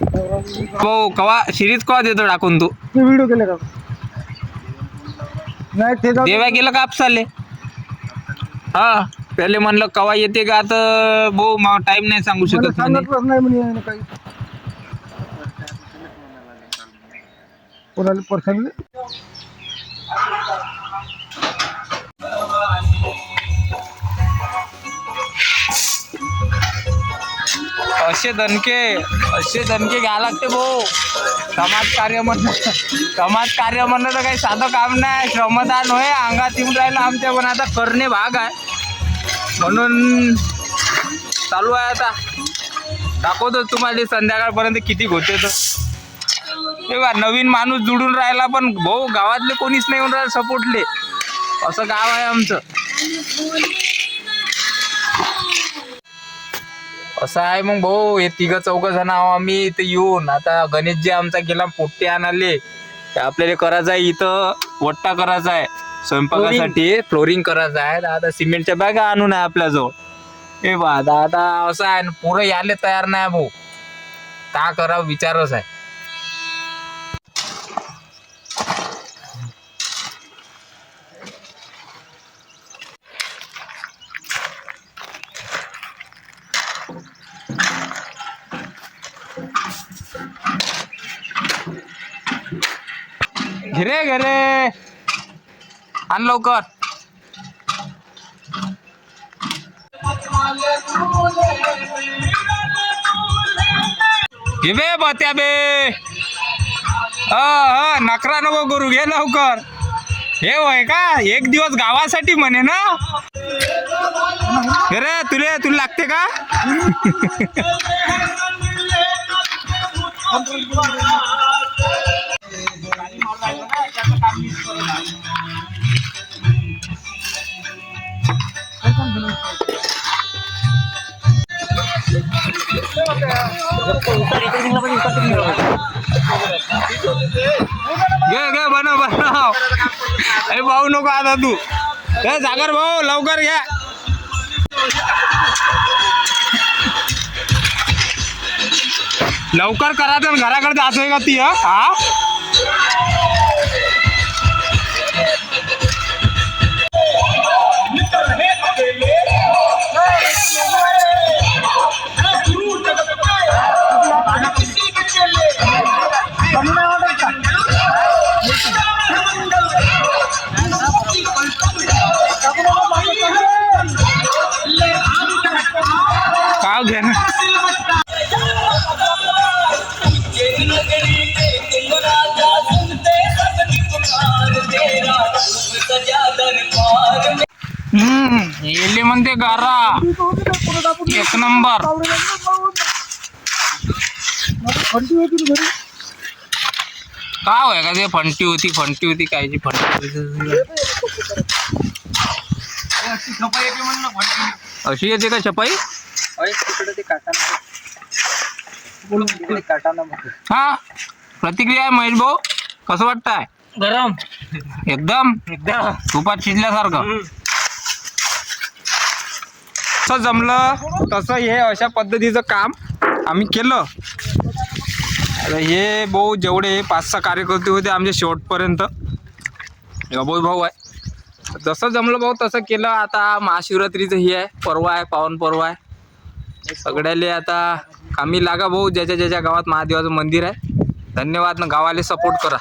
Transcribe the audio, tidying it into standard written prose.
भाऊ कवा सिरीज कवा देतो टाकून तू व्हिडिओ केले का नाही ते देव्या गेलं का आपसाले हा पहिले म्हणलं कवा येते का आता भाऊ मग टाइम नाही सांगू शकत म्हणे नाही म्हणे काही कोणाला पर्सनली असे दणके घ्यावं लागते भाऊ. समाज कार्य म्हणणं तर काही साधं काम नाही. श्रमदान होय अंगात येऊन राहिलं आमच्या पण आता करणे भाग आहे म्हणून चालू आहे. आता दाखवतो तुम्हाला संध्याकाळपर्यंत किती होते तर तेव्हा नवीन माणूस जुडून राहिला पण भाऊ गावातले कोणीच नाही येऊन राहिलं सपोर्टले. असं गाव आहे आमचं. असं आहे मग भाऊ हे 3-4 जण आहो आम्ही इथं येऊन. आता गणेशजी आमचा गेला पोट्टे आणाले आपल्याला करायचं आहे इथं वट्टा करायचा आहे स्वयंपाकासाठी फ्लोरिंग करायचं आहे. आता सिमेंटच्या बॅगा आणून आहे आपल्याजवळ. हे बा आता असं आहे पुरं यायला तयार नाही भाऊ. का करावं विचारच आहे. घे आण लवकर. घे बे बत्या बे नकरा नको करू घे लवकर. हे होय का एक दिवस गावासाठी म्हणे ना. रे तुला लागते का घे बनव अरे भाऊ नको आता तू सागर भाऊ लवकर घ्या. लवकर करा तर घराकडे जातोय का ती हा का घे ना. येले म्हणते गारा एक नंबर. का होय का ते फंटी होती कायची अशी येते का छपाई. हा प्रतिक्रिया आहे महेश भाऊ कसं वाटतंय. गरम एकदम तुपात शिजल्यासारखं. कसं जमलं तसं हे अशा पद्धतीचं काम आम्ही केलं. आता हे भाऊ जेवढे 5-6 कार्यकर्ते होते आमच्या शेवटपर्यंत अभय भाऊ आहे. जसं जमलं भाऊ तसं केलं. आता महाशिवरात्रीचं हे आहे पर्व आहे पावन पर्व आहे. सगळ्याले आता कामी लागा भाऊ. ज्याच्या गावात महादेवाचं मंदिर आहे. धन्यवाद ना गावाले सपोर्ट करा.